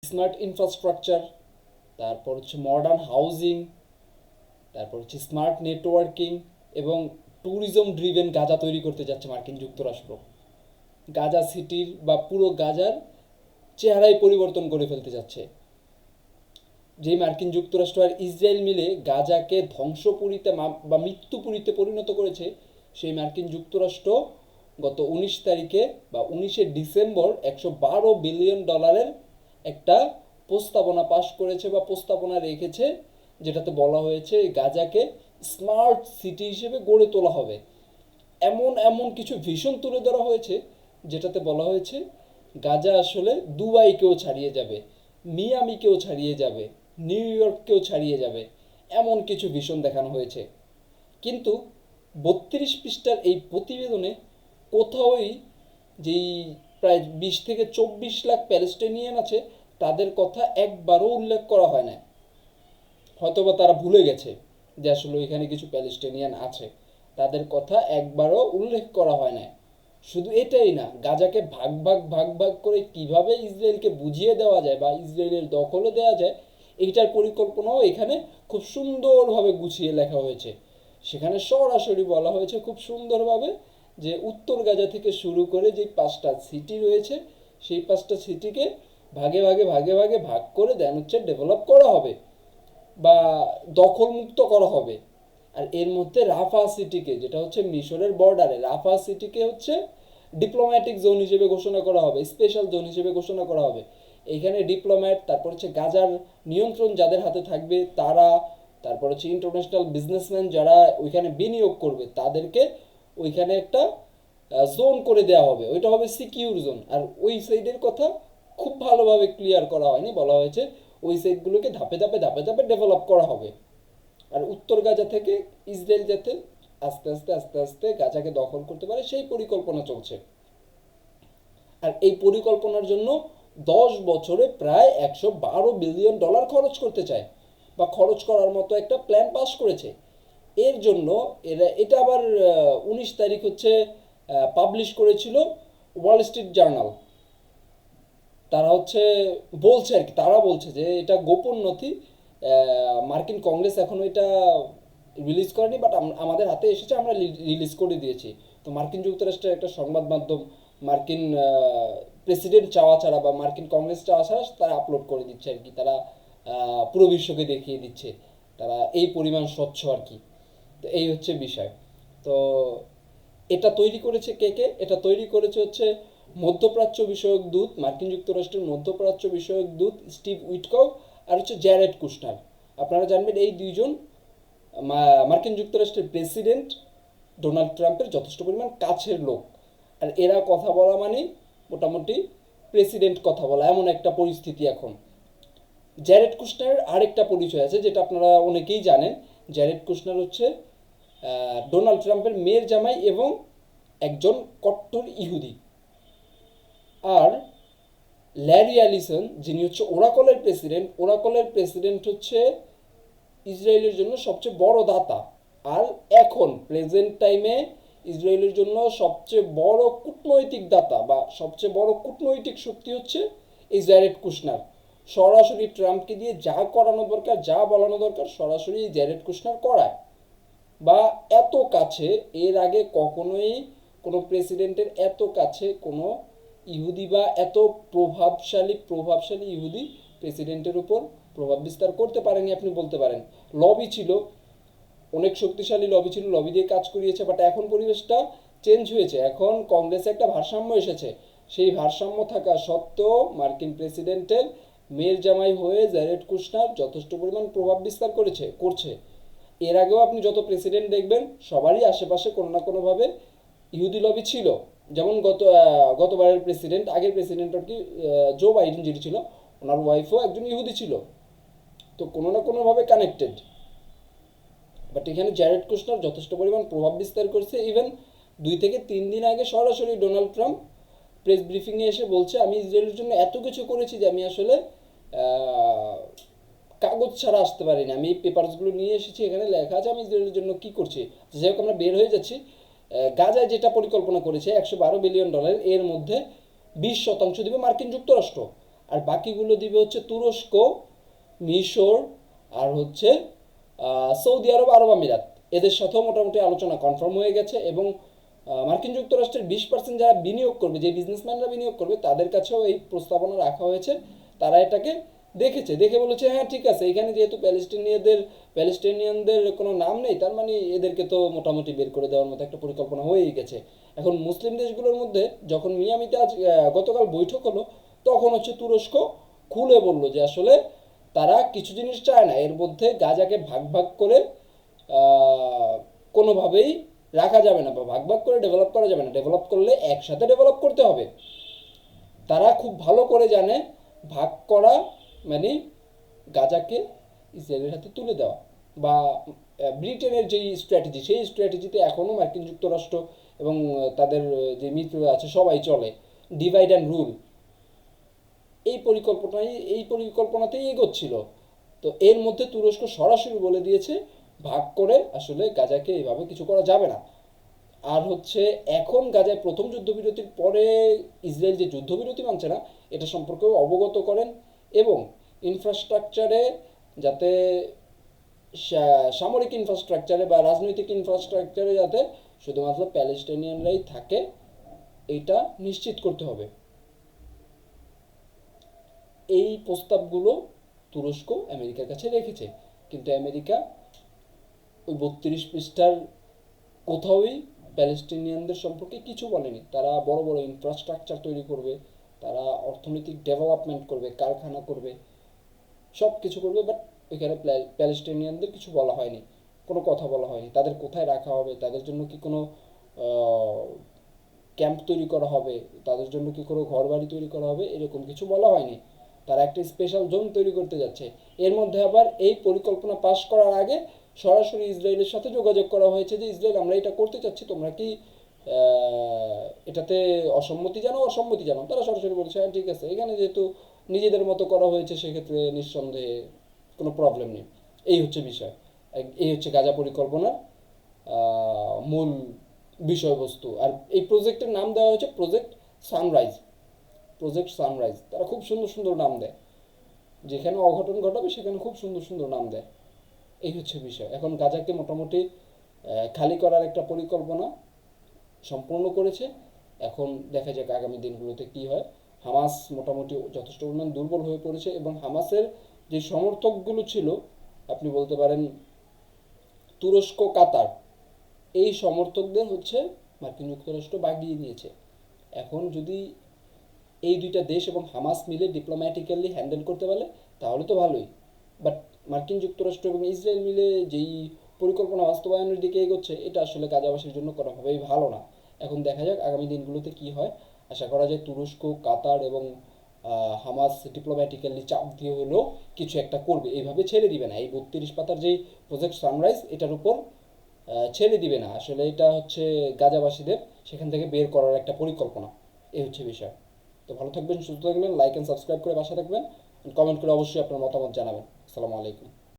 Smart infrastructure, তারপর হচ্ছে modern housing, তারপর হচ্ছে স্মার্ট নেটওয়ার্কিং এবং ট্যুরিজম ড্রিভেন গাজা তৈরি করতে যাচ্ছে মার্কিন যুক্তরাষ্ট্র। গাজা সিটির বা পুরো গাজার চেহারাই পরিবর্তন করে ফেলতে যাচ্ছে। যেই মার্কিন যুক্তরাষ্ট্র আর ইসরায়েল মিলে গাজাকে ধ্বংসপুরীতে বা মৃত্যুপুরীতে পরিণত করেছে, সেই মার্কিন যুক্তরাষ্ট্র গত 19 তারিখে বা 19শে ডিসেম্বর $112 বিলিয়ন একটা প্রস্তাবনা পাশ করেছে বা প্রস্তাবনা রেখেছে, যেটাতে বলা হয়েছে গাজাকে স্মার্ট সিটি হিসেবে গড়ে তোলা হবে। এমন এমন কিছু ভিশন তুলে ধরা হয়েছে, যেটাতে বলা হয়েছে গাজা আসলে দুবাইকেও ছাড়িয়ে যাবে, মিয়ামিকেও ছাড়িয়ে যাবে, নিউ ইয়র্ককেও ছাড়িয়ে যাবে, এমন কিছু ভিশন দেখানো হয়েছে। কিন্তু 32 পৃষ্ঠার এই প্রতিবেদনে কোথাওই যেই প্রায় 20 থেকে 24 লাখ প্যালেস্টাইনিয়ান আছে, তাদের কথা একবারও উল্লেখ করা হয় না। হয়তোবা তারা ভুলে গেছে যে আসলে এখানে কিছু প্যালেস্টাইনিয়ান আছে, তাদের কথা একবারও উল্লেখ করা হয় না। শুধু এটাই না, গাজাকে ভাগ ভাগ ভাগ ভাগ করে কিভাবে ইসরায়েলকে বুঝিয়ে দেওয়া যায় বা ইসরায়েলের দখলে দেওয়া যায়, এইটার পরিকল্পনাও এখানে খুব সুন্দরভাবে গুছিয়ে লেখা হয়েছে। সেখানে সরাসরি বলা হয়েছে খুব সুন্দরভাবে যে উত্তর গাজা থেকে শুরু করে যে 5টা সিটি রয়েছে, সেই 5টা সিটিকে ভাগে ভাগে ভাগে ভাগে ভাগ করে দেন হচ্ছে ডেভেলপ করা হবে বা দখলমুক্ত করা হবে। আর এর মধ্যে রাফা সিটিকে, যেটা হচ্ছে মিশরের বর্ডারে, রাফা সিটিকে হচ্ছে ডিপ্লোম্যাটিক জোন হিসেবে ঘোষণা করা হবে, স্পেশাল জোন হিসেবে ঘোষণা করা হবে। এখানে ডিপ্লোম্যাট, তারপর হচ্ছে গাজার নিয়ন্ত্রণ যাদের হাতে থাকবে তারা, তারপর হচ্ছে ইন্টারন্যাশনাল বিজনেসম্যান যারা ওইখানে বিনিয়োগ করবে তাদেরকে ওইখানে একটা জোন করে দেওয়া হবে, ওইটা হবে সিকিউর জোন। আর ওই সাইডের কথা খুব ভালোভাবে ক্লিয়ার করা হয়নি, বলা হয়েছে ওই সাইডগুলোকে ধাপে ধাপে ধাপে ধাপে ডেভেলপ করা হবে। আর উত্তর গাজা থেকে ইসরায়েল যাতে আস্তে আস্তে আস্তে আস্তে গাজাকে দখল করতে পারে সেই পরিকল্পনা চলছে। আর এই পরিকল্পনার জন্য 10 বছরে প্রায় $112 বিলিয়ন খরচ করতে চায় বা খরচ করার মতো একটা প্ল্যান পাস করেছে। এর জন্য এটা আবার 19 তারিখ হচ্ছে পাবলিশ করেছিল ওয়াল স্ট্রিট জার্নাল। তারা হচ্ছে বলছে আর কি, তারা বলছে যে এটা গোপন নথি, মার্কিন কংগ্রেস এখনো এটা রিলিজ করেনি, বাট আমাদের হাতে এসেছে, আমরা রিলিজ করে দিয়েছি। তো মার্কিন যুক্তরাষ্ট্রের একটা সংবাদ মাধ্যম মার্কিন প্রেসিডেন্ট চাওয়া ছাড়া বা মার্কিন কংগ্রেস চাওয়া ছাড়া তারা আপলোড করে দিচ্ছে আর কি, তারা পুরো বিশ্বকে দেখিয়ে দিচ্ছে তারা এই পরিমাণ স্বচ্ছ আর কি। তো এই হচ্ছে বিষয়। তো এটা তৈরি করেছে কে কে? এটা তৈরি করেছে হচ্ছে মধ্যপ্রাচ্য বিষয়ক দূত, মার্কিন যুক্তরাষ্ট্রের মধ্যপ্রাচ্য বিষয়ক দূত স্টিভ উইটকক, আর হচ্ছে জ্যারেড কুশনার। আপনারা জানবেন এই দুইজন মার্কিন যুক্তরাষ্ট্রের প্রেসিডেন্ট ডোনাল্ড ট্রাম্পের যথেষ্ট পরিমাণ কাছের লোক। আর এরা কথা বলা মানে মোটামুটি প্রেসিডেন্ট কথা বলা, এমন একটা পরিস্থিতি এখন। জ্যারেড কুশনারের আরেকটা পরিচয় আছে যেটা আপনারা অনেকেই জানেন। জ্যারেড কুশনার হচ্ছে ডোনাল্ড ট্রাম্পের মেয়ের জামাই এবং একজন কট্টর ইহুদি। আর ল্যারি অ্যালিসন, যিনি হচ্ছে ওরাকলের প্রেসিডেন্ট হচ্ছে ইসরায়েলের জন্য সবচেয়ে বড় দাতা। আর এখন প্রেজেন্ট টাইমে ইসরায়েলের জন্য সবচেয়ে বড় কূটনৈতিক দাতা বা সবচেয়ে বড় কূটনৈতিক শক্তি হচ্ছে এই জ্যারেড কুশনার। সরাসরি ট্রাম্পকে দিয়ে যা করানো দরকার, যা বলানো দরকার, সরাসরি জ্যারেড কুশনার করায় বা এত কাছে। এর আগে কখনোই কোনো প্রেসিডেন্টের এত কাছে কোনো ইহুদি বা এত প্রভাবশালী ইহুদি প্রেসিডেন্টের উপর প্রভাব বিস্তার করতে পারেনি আপনি বলতে পারেন। লবি ছিল, অনেক শক্তিশালী লবি ছিল, লবি দিয়ে কাজ করিয়েছে, বাট এখন পরিবেশটা চেঞ্জ হয়েছে। এখন কংগ্রেসে একটা ভারসাম্য এসেছে। সেই ভারসাম্য থাকা সত্ত্বেও মার্কিন প্রেসিডেন্টের মেয়ের জামাই হয়ে জ্যারেড কুশনার যথেষ্ট পরিমাণ প্রভাব বিস্তার করছে। এর আগেও আপনি যত প্রেসিডেন্ট দেখবেন সবারই আশেপাশে কোনো না কোনোভাবে ইহুদি লবি ছিল। যেমন গতবারের প্রেসিডেন্ট, আগের প্রেসিডেন্ট আর কি, জো বাইডেন যেটি ছিল, ওনার ওয়াইফও একজন ইহুদি ছিল। তো কোনো না কোনোভাবে কানেক্টেড। বাট এখানে জ্যারেড কুশনার যথেষ্ট পরিমাণ প্রভাব বিস্তার করছে। ইভেন 2 থেকে 3 দিন আগে সরাসরি ডোনাল্ড ট্রাম্প প্রেস ব্রিফিংয়ে এসে বলছে, আমি ইসরায়েলের জন্য এত কিছু করেছি যে আমি আসলে কাগজ ছাড়া আসতে পারিনি, আমি এই পেপারসগুলো নিয়ে এসেছি, এখানে লেখা আছে আমি ইসরায়েলের জন্য কি করছি। যাই হোক, আমরা বের হয়ে যাচ্ছি। গাজায় যেটা পরিকল্পনা করেছে $112 বিলিয়ন, এর মধ্যে 20% দিবে মার্কিন যুক্তরাষ্ট্র। আর বাকিগুলো দিবে হচ্ছে তুরস্ক, মিশর, আর হচ্ছে সৌদি আরব, আরব আমিরাত। এদের সাথেও মোটামুটি আলোচনা কনফার্ম হয়ে গেছে, এবং মার্কিন যুক্তরাষ্ট্রের 20% যারা বিনিয়োগ করবে, যে বিজনেসম্যানরা বিনিয়োগ করবে, তাদের কাছেও এই প্রস্তাবনা রাখা হয়েছে। তারা এটাকে দেখেছে, দেখে বলেছে হ্যাঁ ঠিক আছে, এখানে যেহেতু প্যালেস্টিনিয়ানদের কোনো নাম নেই, তার মানে এদেরকে তো মোটামুটি বের করে দেওয়ার মতো একটা পরিকল্পনা হয়েই গেছে। এখন মুসলিম দেশগুলোর মধ্যে যখন মিয়ামিতে গতকাল বৈঠক হলো, তখন হচ্ছে তুরস্ক খুলে বলল যে আসলে তারা কিছু জিনিস চায় না, এর মধ্যে গাজাকে ভাগ ভাগ করে আহ, কোনোভাবেই রাখা যাবে না, বা ভাগ ভাগ করে ডেভেলপ করা যাবে না। ডেভেলপ করলে একসাথে ডেভেলপ করতে হবে। তারা খুব ভালো করে জানে ভাগ করা মানে গাজাকে ইসরায়েলের হাতে তুলে দেওয়া, বা ব্রিটেনের যেই স্ট্র্যাটেজি, সেই স্ট্র্যাটেজিতে এখনও মার্কিন যুক্তরাষ্ট্র এবং তাদের যে মিত্ররা আছে সবাই চলে, ডিভাইড অ্যান্ড রুল। এই পরিকল্পনাতেই এগোচ্ছিল। তো এর মধ্যে তুরস্ক সরাসরি বলে দিয়েছে ভাগ করে আসলে গাজাকে এইভাবে কিছু করা যাবে না। আর হচ্ছে এখন গাজায় প্রথম যুদ্ধবিরতির পরে ইসরায়েল যে যুদ্ধবিরতি মানছে না, এটা সম্পর্কেও অবগত করেন, এবং ইনফ্রাস্ট্রাকচারে যাতে সামরিক ইনফ্রাস্ট্রাকচারে বা রাজনৈতিক ইনফ্রাস্ট্রাকচারে যাতে শুধুমাত্র প্যালেস্টাইনিয়ানরাই থাকে, এইটা নিশ্চিত করতে হবে। এই প্রস্তাবগুলো তুরস্ক আমেরিকার কাছে রেখেছে, কিন্তু আমেরিকা ওই 32 পৃষ্ঠার কোথাওই প্যালেস্টিনিয়ানদের সম্পর্কে কিছু বলেনি। তারা বড় বড় ইনফ্রাস্ট্রাকচার তৈরি করবে, তারা অর্থনৈতিক ডেভেলপমেন্ট করবে, কারখানা করবে, সব কিছু করবে, বাট ওইখানে প্যালেস্টিনিয়ানদের কিছু বলা হয়নি, কোনো কথা বলা হয়নি। তাদের কোথায় রাখা হবে, তাদের জন্য কি কোনো ক্যাম্প তৈরি করা হবে, তাদের জন্য কি কোনো ঘর বাড়ি তৈরি করা হবে, এরকম কিছু বলা হয়নি। তারা একটা স্পেশাল জোন তৈরি করতে যাচ্ছে। এর মধ্যে আবার এই পরিকল্পনা পাশ করার আগে সরাসরি ইসরায়েলের সাথে যোগাযোগ করা হয়েছে যে ইসরায়েল, আমরা এটা করতে চাচ্ছি, তোমরা কি এটাতে অসম্মতি জানাও। তারা সরাসরি বলছে হ্যাঁ ঠিক আছে, এখানে যেহেতু নিজেদের মতো করা হয়েছে, সেক্ষেত্রে নিঃসন্দেহে কোনো প্রবলেম নেই। এই হচ্ছে বিষয়, এই হচ্ছে গাজা পরিকল্পনার মূল বিষয়বস্তু। আর এই প্রজেক্টের নাম দেওয়া হয়েছে সানরাইজ প্রজেক্ট সানরাইজ। তারা খুব সুন্দর সুন্দর নাম দেয়, যেখানে অঘটন ঘটাবে সেখানে খুব সুন্দর সুন্দর নাম দেয়। এই হচ্ছে বিষয়। এখন গাজাকে মোটামুটি খালি করার একটা পরিকল্পনা সম্পূর্ণ করেছে। এখন দেখা যাক আগামী দিনগুলোতে কি হয়। হামাস মোটামুটি যথেষ্ট পরিমাণ দুর্বল হয়ে পড়েছে, এবং হামাসের যে সমর্থকগুলো ছিল, আপনি বলতে পারেন তুরস্ক, কাতার, এই সমর্থকদের হচ্ছে মার্কিন যুক্তরাষ্ট্র বাগিয়ে নিয়েছে। এখন যদি এই দুইটা দেশ এবং হামাস মিলে ডিপ্লোম্যাটিক্যালি হ্যান্ডেল করতে পারে তাহলে তো ভালোই, বাট মার্কিন যুক্তরাষ্ট্র এবং ইসরায়েল মিলে যেই পরিকল্পনা বাস্তবায়নের দিকে এগোচ্ছে, এটা আসলে গাজাবাসীর জন্য কোনোভাবেই ভালো না। এখন দেখা যাক আগামী দিনগুলোতে কি হয়। আশা করা যায় তুরস্ক, কাতার এবং হামাস ডিপ্লোম্যাটিক্যালি চাপ দিয়ে হলেও কিছু একটা করবে, এইভাবে ছেড়ে দিবে না। এই 32 পাতার যেই প্রজেক্ট সানরাইজ, এটার উপর ছেড়ে দিবে না। আসলে এটা হচ্ছে গাজাবাসীদের সেখান থেকে বের করার একটা পরিকল্পনা। এই হচ্ছে বিষয়। তো ভালো থাকবেন, সুস্থ থাকবেন, লাইক অ্যান্ড সাবস্ক্রাইব করে পাশে থাকবেন, কমেন্ট করে অবশ্যই আপনার মতামত জানাবেন। আসসালামু আলাইকুম।